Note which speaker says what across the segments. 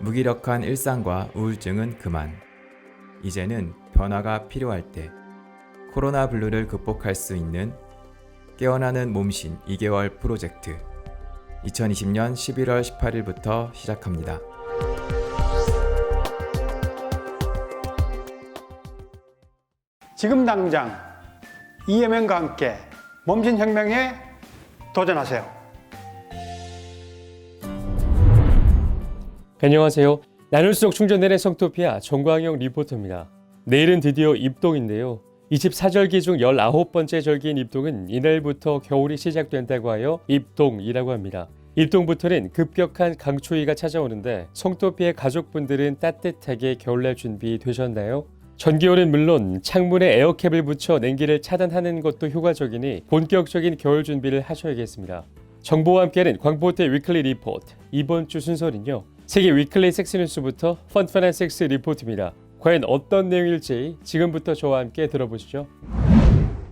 Speaker 1: 무기력한 일상과 우울증은 그만. 이제는 변화가 필요할 때 코로나 블루를 극복할 수 있는 깨어나는 몸신 2개월 프로젝트 2020년 11월 18일부터 시작합니다.
Speaker 2: 지금 당장 이재명과 함께 몸신혁명에 도전하세요.
Speaker 3: 안녕하세요. 나눌수록 충전되는 성토피아 정광영 리포터입니다. 내일은 드디어 입동인데요. 24절기 중 19번째 절기인 입동은 이날부터 겨울이 시작된다고 하여 입동이라고 합니다. 입동부터는 급격한 강추위가 찾아오는데 성토피아 가족분들은 따뜻하게 겨울날 준비 되셨나요? 전기요는 물론 창문에 에어캡을 붙여 냉기를 차단하는 것도 효과적이니 본격적인 겨울 준비를 하셔야겠습니다. 정보와 함께하는 광보태 위클리 리포트. 이번 주 순서는요, 세계 위클리 섹스뉴스부터 펀펀한 섹스 리포트입니다. 과연 어떤 내용일지 지금부터 저와 함께 들어보시죠.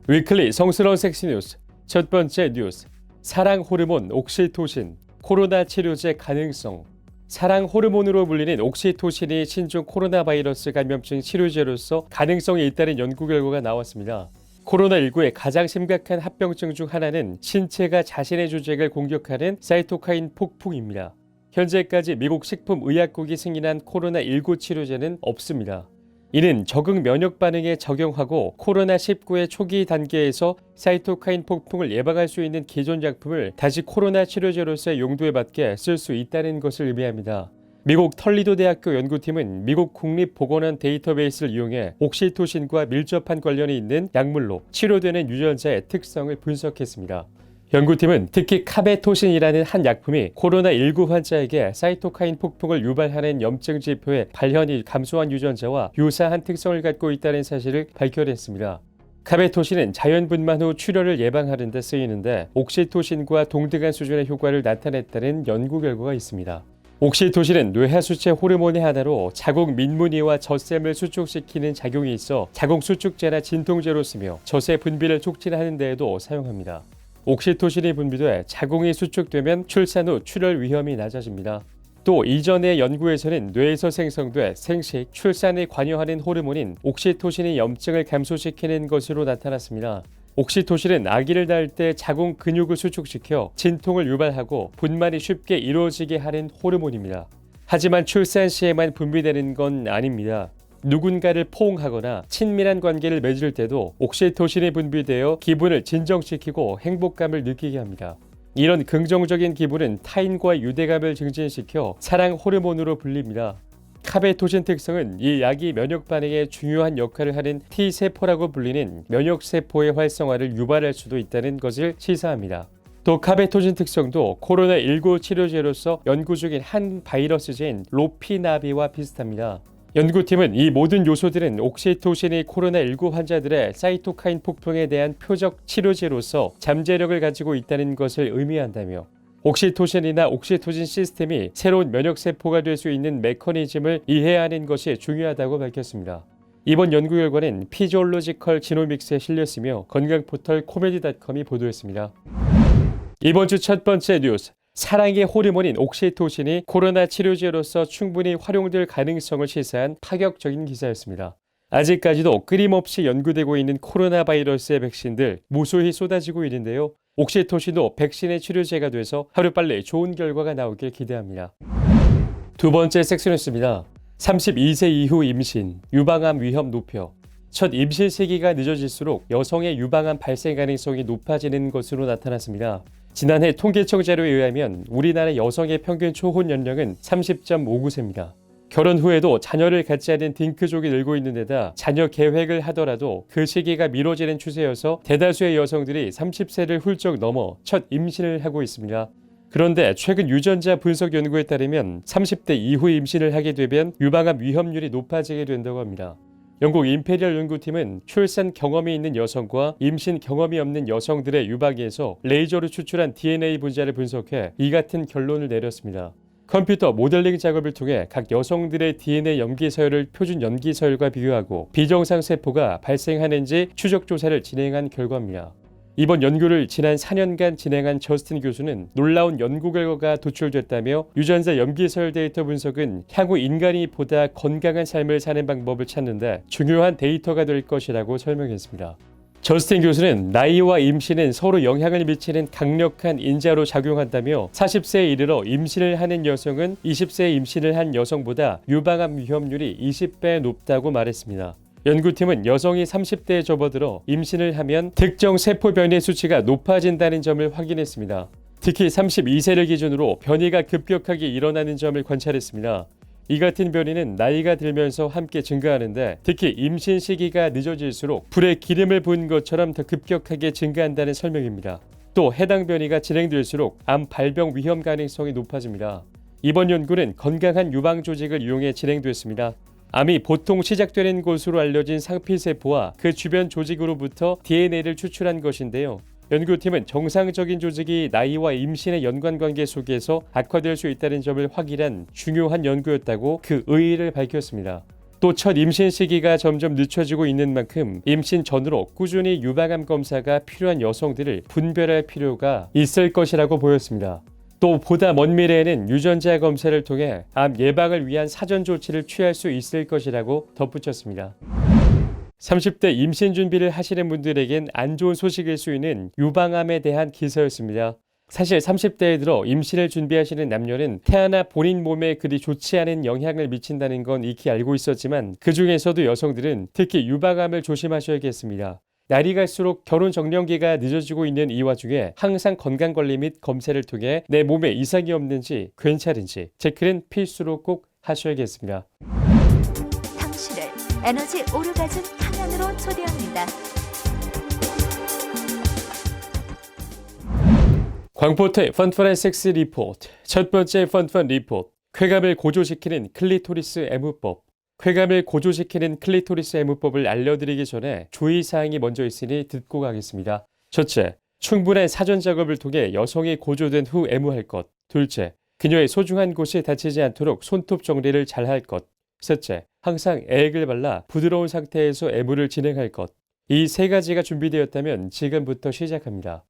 Speaker 3: 위클리 성스러운 섹스뉴스. 첫 번째 뉴스. 사랑 호르몬 옥시토신. 코로나 치료제 가능성. 사랑 호르몬으로 불리는 옥시토신이 신종 코로나 바이러스 감염증 치료제로서 가능성이 있다는 연구 결과가 나왔습니다. 코로나19의 가장 심각한 합병증 중 하나는 신체가 자신의 조직을 공격하는 사이토카인 폭풍입니다. 현재까지 미국 식품의약국이 승인한 코로나19 치료제는 없습니다. 이는 적응 면역 반응에 적용하고 코로나19의 초기 단계에서 사이토카인 폭풍을 예방할 수 있는 기존 약품을 다시 코로나 치료제로서의 용도에 맞게 쓸 수 있다는 것을 의미합니다. 미국 털리도 대학교 연구팀은 미국 국립보건원 데이터베이스를 이용해 옥시토신과 밀접한 관련이 있는 약물로 치료되는 유전자의 특성을 분석했습니다. 연구팀은 특히 카베토신이라는 한 약품이 코로나19 환자에게 사이토카인 폭풍을 유발하는 염증 지표의 발현이 감소한 유전자와 유사한 특성을 갖고 있다는 사실을 발견했습니다. 카베토신은 자연 분만 후 출혈을 예방하는 데 쓰이는데 옥시토신과 동등한 수준의 효과를 나타냈다는 연구 결과가 있습니다. 옥시토신은 뇌하수체 호르몬의 하나로 자궁 민무늬와 젖샘을 수축시키는 작용이 있어 자궁 수축제나 진통제로 쓰며 젖의 분비를 촉진하는 데에도 사용합니다. 옥시토신이 분비돼 자궁이 수축되면 출산 후 출혈 위험이 낮아집니다. 또 이전의 연구에서는 뇌에서 생성돼 생식, 출산에 관여하는 호르몬인 옥시토신이 염증을 감소시키는 것으로 나타났습니다. 옥시토신은 아기를 낳을 때 자궁 근육을 수축시켜 진통을 유발하고 분만이 쉽게 이루어지게 하는 호르몬입니다. 하지만 출산 시에만 분비되는 건 아닙니다. 누군가를 포옹하거나 친밀한 관계를 맺을 때도 옥시토신이 분비되어 기분을 진정시키고 행복감을 느끼게 합니다. 이런 긍정적인 기분은 타인과의 유대감을 증진시켜 사랑 호르몬으로 불립니다. 카베토신 특성은 이 약이 면역 반응에 중요한 역할을 하는 T세포라고 불리는 면역세포의 활성화를 유발할 수도 있다는 것을 시사합니다. 또 카베토신 특성도 코로나19 치료제로서 연구 중인 한 바이러스제인 로피나비와 비슷합니다. 연구팀은 이 모든 요소들은 옥시토신이 코로나19 환자들의 사이토카인 폭풍에 대한 표적 치료제로서 잠재력을 가지고 있다는 것을 의미한다며 옥시토신이나 옥시토신 시스템이 새로운 면역세포가 될 수 있는 메커니즘을 이해해야 하는 것이 중요하다고 밝혔습니다. 이번 연구 결과는 피지올로지컬 지노믹스에 실렸으며 건강포털 코메디닷컴이 보도했습니다. 이번 주 첫 번째 뉴스. 사랑의 호르몬인 옥시토신이 코로나 치료제로서 충분히 활용될 가능성을 시사한 파격적인 기사였습니다. 아직까지도 끊임없이 연구되고 있는 코로나 바이러스의 백신들 무수히 쏟아지고 있는데요. 옥시토신도 백신의 치료제가 돼서 하루빨리 좋은 결과가 나오길 기대합니다. 두 번째 섹스뉴스입니다. 32세 이후 임신, 유방암 위험 높여. 첫 임신 시기가 늦어질수록 여성의 유방암 발생 가능성이 높아지는 것으로 나타났습니다. 지난해 통계청 자료에 의하면 우리나라 여성의 평균 초혼 연령은 30.59세입니다. 결혼 후에도 자녀를 갖지 않은 딩크족이 늘고 있는 데다 자녀 계획을 하더라도 그 시기가 미뤄지는 추세여서 대다수의 여성들이 30세를 훌쩍 넘어 첫 임신을 하고 있습니다. 그런데 최근 유전자 분석 연구에 따르면 30대 이후 임신을 하게 되면 유방암 위험률이 높아지게 된다고 합니다. 영국 임페리얼 연구팀은 출산 경험이 있는 여성과 임신 경험이 없는 여성들의 유방에서 레이저로 추출한 DNA 분자를 분석해 이 같은 결론을 내렸습니다. 컴퓨터 모델링 작업을 통해 각 여성들의 DNA 염기 서열을 표준 염기 서열과 비교하고 비정상 세포가 발생하는지 추적 조사를 진행한 결과입니다. 이번 연구를 지난 4년간 진행한 저스틴 교수는 놀라운 연구 결과가 도출됐다며 유전자 염기서열 데이터 분석은 향후 인간이 보다 건강한 삶을 사는 방법을 찾는데 중요한 데이터가 될 것이라고 설명했습니다. 저스틴 교수는 나이와 임신은 서로 영향을 미치는 강력한 인자로 작용한다며 40세에 이르러 임신을 하는 여성은 20세에 임신을 한 여성보다 유방암 위험률이 20배 높다고 말했습니다. 연구팀은 여성이 30대에 접어들어 임신을 하면 특정 세포 변이 수치가 높아진다는 점을 확인했습니다. 특히 32세를 기준으로 변이가 급격하게 일어나는 점을 관찰했습니다. 이 같은 변이는 나이가 들면서 함께 증가하는데 특히 임신 시기가 늦어질수록 불에 기름을 부은 것처럼 더 급격하게 증가한다는 설명입니다. 또 해당 변이가 진행될수록 암 발병 위험 가능성이 높아집니다. 이번 연구는 건강한 유방 조직을 이용해 진행됐습니다. 암이 보통 시작되는 곳으로 알려진 상피세포와 그 주변 조직으로부터 DNA를 추출한 것인데요. 연구팀은 정상적인 조직이 나이와 임신의 연관관계 속에서 악화될 수 있다는 점을 확인한 중요한 연구였다고 그 의의를 밝혔습니다. 또 첫 임신 시기가 점점 늦춰지고 있는 만큼 임신 전으로 꾸준히 유방암 검사가 필요한 여성들을 분별할 필요가 있을 것이라고 보였습니다. 또 보다 먼 미래에는 유전자 검사를 통해 암 예방을 위한 사전 조치를 취할 수 있을 것이라고 덧붙였습니다. 30대 임신 준비를 하시는 분들에겐 안 좋은 소식일 수 있는 유방암에 대한 기사였습니다. 사실 30대에 들어 임신을 준비하시는 남녀는 태아나 본인 몸에 그리 좋지 않은 영향을 미친다는 건 익히 알고 있었지만 그 중에서도 여성들은 특히 유방암을 조심하셔야겠습니다. 날이 갈수록 결혼 정년기가 늦어지고 있는 이 와중에 항상 건강관리 및 검사를 통해 내 몸에 이상이 없는지 괜찮은지 체크는 필수로 꼭 하셔야겠습니다.
Speaker 4: 당신을 에너지 오르가즘 탕양으로 초대합니다.
Speaker 3: 광포터의 펀펀한 섹스 리포트. 첫 번째 펀펀 리포트. 쾌감을 고조시키는 클리토리스 애무법. 쾌감을 고조시키는 클리토리스 애무법을 알려드리기 전에 주의사항이 먼저 있으니 듣고 가겠습니다. 첫째, 충분한 사전 작업을 통해 여성이 고조된 후 애무할 것. 둘째, 그녀의 소중한 곳이 다치지 않도록 손톱 정리를 잘 할 것. 셋째, 항상 애액을 발라 부드러운 상태에서 애무를 진행할 것. 이 세 가지가 준비되었다면 지금부터 시작합니다.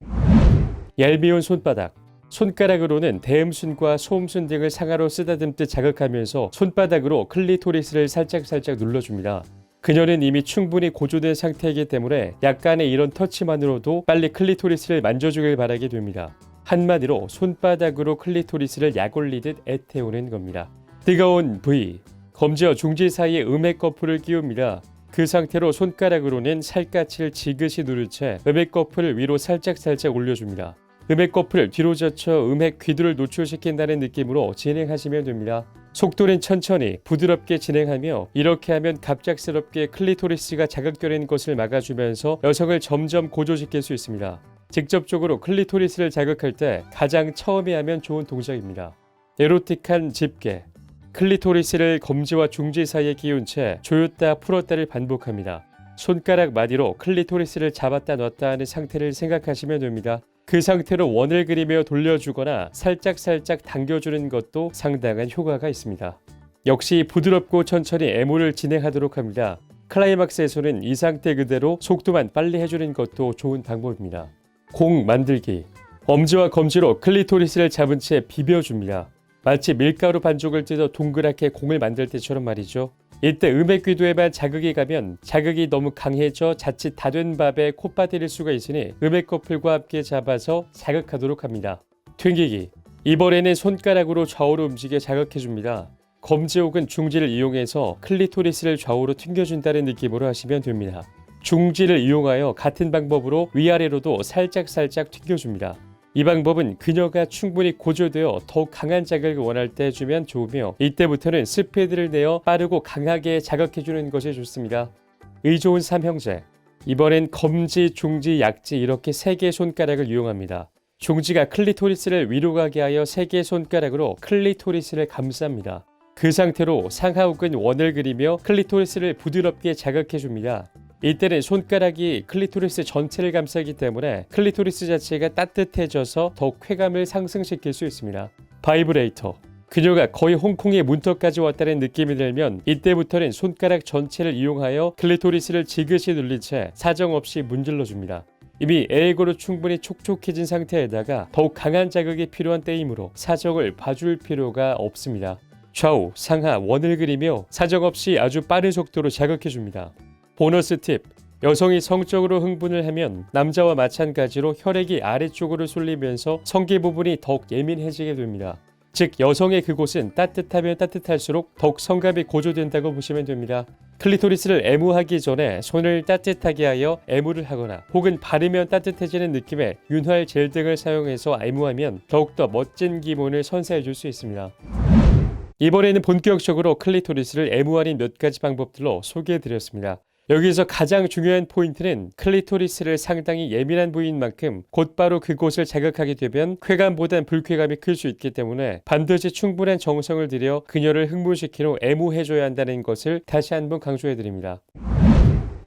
Speaker 3: 얄미운 손바닥. 손가락으로는 대음순과 소음순 등을 상하로 쓰다듬듯 자극하면서 손바닥으로 클리토리스를 살짝살짝 눌러줍니다. 그녀는 이미 충분히 고조된 상태이기 때문에 약간의 이런 터치만으로도 빨리 클리토리스를 만져주길 바라게 됩니다. 한마디로 손바닥으로 클리토리스를 약올리듯 애태우는 겁니다. 뜨거운 부위. 검지와 중지 사이에 음액 거풀을 끼웁니다. 그 상태로 손가락으로는 살갗을 지그시 누른 채 음액 거풀을 위로 살짝살짝 올려줍니다. 음액 거풀을 뒤로 젖혀 음액 귀두를 노출시킨다는 느낌으로 진행하시면 됩니다. 속도는 천천히 부드럽게 진행하며 이렇게 하면 갑작스럽게 클리토리스가 자극되는 것을 막아주면서 여성을 점점 고조시킬 수 있습니다. 직접적으로 클리토리스를 자극할 때 가장 처음에 하면 좋은 동작입니다. 에로틱한 집게. 클리토리스를 검지와 중지 사이에 끼운 채 조였다 풀었다를 반복합니다. 손가락 마디로 클리토리스를 잡았다 놨다 하는 상태를 생각하시면 됩니다. 그 상태로 원을 그리며 돌려주거나 살짝살짝 당겨주는 것도 상당한 효과가 있습니다. 역시 부드럽고 천천히 애무를 진행하도록 합니다. 클라이막스에서는 이 상태 그대로 속도만 빨리 해주는 것도 좋은 방법입니다. 공 만들기. 엄지와 검지로 클리토리스를 잡은 채 비벼줍니다. 마치 밀가루 반죽을 뜯어 동그랗게 공을 만들 때처럼 말이죠. 이때 음액 귀두에만 자극이 가면 자극이 너무 강해져 자칫 다 된 밥에 코 빠뜨릴 수가 있으니 음액 커플과 함께 잡아서 자극하도록 합니다. 튕기기. 이번에는 손가락으로 좌우로 움직여 자극해줍니다. 검지 혹은 중지를 이용해서 클리토리스를 좌우로 튕겨준다는 느낌으로 하시면 됩니다. 중지를 이용하여 같은 방법으로 위아래로도 살짝살짝 튕겨줍니다. 이 방법은 그녀가 충분히 고조되어 더욱 강한 자극을 원할 때 해주면 좋으며 이때부터는 스피드를 내어 빠르고 강하게 자극해주는 것이 좋습니다. 의좋은 삼형제. 이번엔 검지, 중지, 약지 이렇게 3개의 손가락을 이용합니다. 중지가 클리토리스를 위로 가게 하여 3개의 손가락으로 클리토리스를 감쌉니다. 그 상태로 상하 혹은 원을 그리며 클리토리스를 부드럽게 자극해줍니다. 이때는 손가락이 클리토리스 전체를 감싸기 때문에 클리토리스 자체가 따뜻해져서 더 쾌감을 상승시킬 수 있습니다. 바이브레이터. 그녀가 거의 홍콩의 문턱까지 왔다는 느낌이 들면 이때부터는 손가락 전체를 이용하여 클리토리스를 지그시 눌린 채 사정없이 문질러줍니다. 이미 에이고로 충분히 촉촉해진 상태에다가 더욱 강한 자극이 필요한 때이므로 사정을 봐줄 필요가 없습니다. 좌우, 상하, 원을 그리며 사정 없이 아주 빠른 속도로 자극해줍니다. 보너스 팁! 여성이 성적으로 흥분을 하면 남자와 마찬가지로 혈액이 아래쪽으로 쏠리면서 성기 부분이 더욱 예민해지게 됩니다. 즉 여성의 그곳은 따뜻하면 따뜻할수록 더욱 성감이 고조된다고 보시면 됩니다. 클리토리스를 애무하기 전에 손을 따뜻하게 하여 애무를 하거나 혹은 바르면 따뜻해지는 느낌의 윤활 젤 등을 사용해서 애무하면 더욱더 멋진 기분을 선사해 줄 수 있습니다. 이번에는 본격적으로 클리토리스를 애무하는 몇 가지 방법들로 소개해 드렸습니다. 여기서 가장 중요한 포인트는 클리토리스를 상당히 예민한 부위인 만큼 곧바로 그곳을 자극하게 되면 쾌감보단 불쾌감이 클 수 있기 때문에 반드시 충분한 정성을 들여 그녀를 흥분시킨 후 애무해줘야 한다는 것을 다시 한번 강조해드립니다.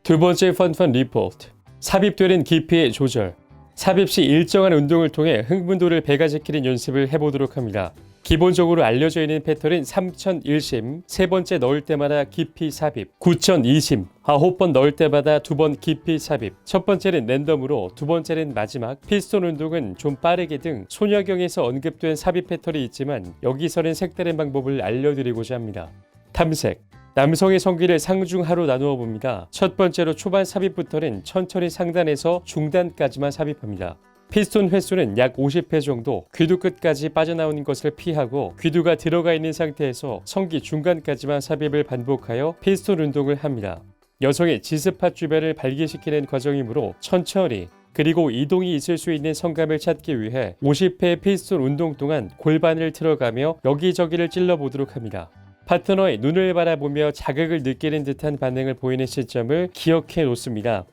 Speaker 3: 두 번째 펀펀 리포트. 삽입되는 깊이의 조절. 삽입 시 일정한 운동을 통해 흥분도를 배가시키는 연습을 해보도록 합니다. 기본적으로 알려져 있는 패턴은 3001심, 세 번째 넣을 때마다 깊이 삽입, 9002심, 9번 넣을 때마다 2번 깊이 삽입, 첫 번째는 랜덤으로, 두 번째는 마지막, 피스톤 운동은 좀 빠르게 등 소녀경에서 언급된 삽입 패턴이 있지만 여기서는 색다른 방법을 알려드리고자 합니다. 탐색. 남성의 성기를 상중하로 나누어 봅니다. 첫 번째로 초반 삽입부터는 천천히 상단에서 중단까지만 삽입합니다. 피스톤 횟수는 약 50회 정도, 귀두 끝까지 빠져나오는 것을 피하고 귀두가 들어가 있는 상태에서 성기 중간까지만 삽입을 반복하여 피스톤 운동을 합니다. 여성의 지스팟 주변을 발기시키는 과정이므로 천천히 그리고 이동이 있을 수 있는 성감을 찾기 위해 50회 피스톤 운동 동안 골반을 틀어가며 여기저기를 찔러보도록 합니다. 파트너의 눈을 바라보며 자극을 느끼는 듯한 반응을 보이는 시점을 기억해 놓습니다.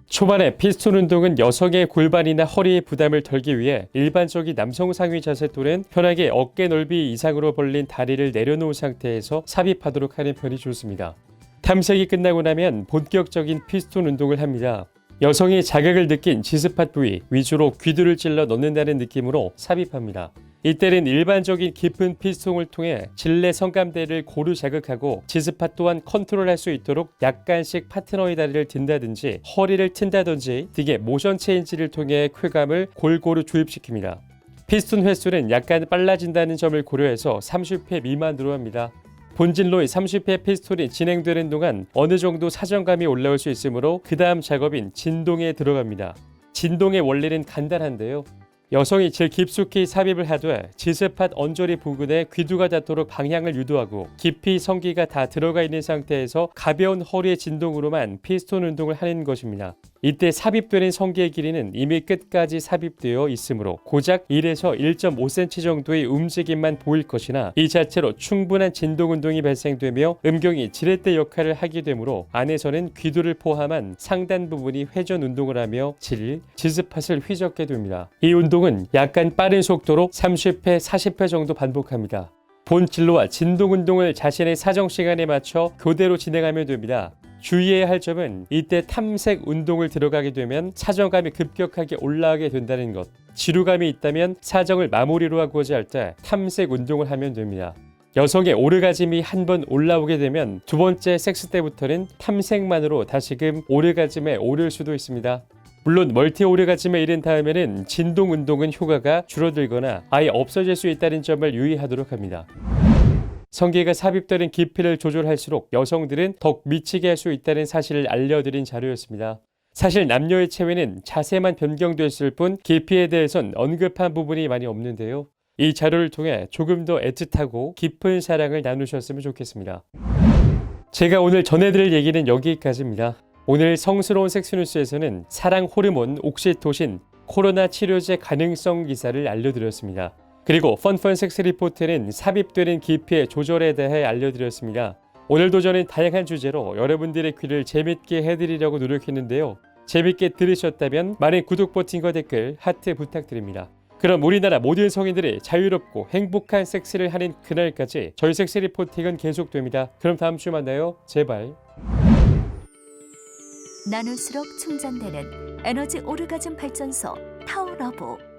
Speaker 3: 초반에 피스톤 운동은 여성의 골반이나 허리의 부담을 덜기 위해 일반적인 남성 상위 자세 또는 편하게 어깨 넓이 이상으로 벌린 다리를 내려놓은 상태에서 삽입하도록 하는 편이 좋습니다. 탐색이 끝나고 나면 본격적인 피스톤 운동을 합니다. 여성이 자극을 느낀 지스팟 부위 위주로 귀두를 찔러 넣는다는 느낌으로 삽입합니다. 이때는 일반적인 깊은 피스톤을 통해 질내 성감대를 고루 자극하고 지스팟 또한 컨트롤할 수 있도록 약간씩 파트너의 다리를 든다든지 허리를 튼다든지 등의 모션 체인지를 통해 쾌감을 골고루 주입시킵니다. 피스톤 횟수는 약간 빨라진다는 점을 고려해서 30회 미만으로 합니다. 본진로의 30회 피스톤이 진행되는 동안 어느 정도 사정감이 올라올 수 있으므로 그 다음 작업인 진동에 들어갑니다. 진동의 원리는 간단한데요. 여성이 제일 깊숙이 삽입을 하되 지스팟 언저리 부근에 귀두가 닿도록 방향을 유도하고 깊이 성기가 다 들어가 있는 상태에서 가벼운 허리의 진동으로만 피스톤 운동을 하는 것입니다. 이때 삽입되는 성기의 길이는 이미 끝까지 삽입되어 있으므로 고작 1에서 1.5cm 정도의 움직임만 보일 것이나 이 자체로 충분한 진동 운동이 발생되며 음경이 지렛대 역할을 하게 되므로 안에서는 귀두를 포함한 상단 부분이 회전 운동을 하며 지스팟을 휘젓게 됩니다. 이 운동은 약간 빠른 속도로 30회, 40회 정도 반복합니다. 본 진로와 진동 운동을 자신의 사정 시간에 맞춰 교대로 진행하면 됩니다. 주의해야 할 점은 이때 탐색 운동을 들어가게 되면 사정감이 급격하게 올라가게 된다는 것. 지루감이 있다면 사정을 마무리로 하고자 할 때 탐색 운동을 하면 됩니다. 여성의 오르가즘이 한번 올라오게 되면 두 번째 섹스 때부터는 탐색만으로 다시금 오르가즘에 오를 수도 있습니다. 물론 멀티 오르가즘에 이른 다음에는 진동 운동은 효과가 줄어들거나 아예 없어질 수 있다는 점을 유의하도록 합니다. 성기가 삽입되는 깊이를 조절할수록 여성들은 더욱 미치게 할 수 있다는 사실을 알려드린 자료였습니다. 사실 남녀의 체외는 자세만 변경됐을 뿐 깊이에 대해선 언급한 부분이 많이 없는데요. 이 자료를 통해 조금 더 애틋하고 깊은 사랑을 나누셨으면 좋겠습니다. 제가 오늘 전해드릴 얘기는 여기까지입니다. 오늘 성스러운 섹스뉴스에서는 사랑 호르몬 옥시토신 코로나 치료제 가능성 기사를 알려드렸습니다. 그리고 펀펀 섹스 리포트는 삽입되는 깊이의 조절에 대해 알려드렸습니다. 오늘도 저는 다양한 주제로 여러분들의 귀를 재밌게 해드리려고 노력했는데요. 재밌게 들으셨다면 많은 구독 버튼과 댓글, 하트 부탁드립니다. 그럼 우리나라 모든 성인들이 자유롭고 행복한 섹스를 하는 그날까지 저희 섹스 리포팅은 계속됩니다. 그럼 다음 주에 만나요. 제발.
Speaker 4: 나눌수록 충전되는 에너지 오르가즘 발전소 타워러브.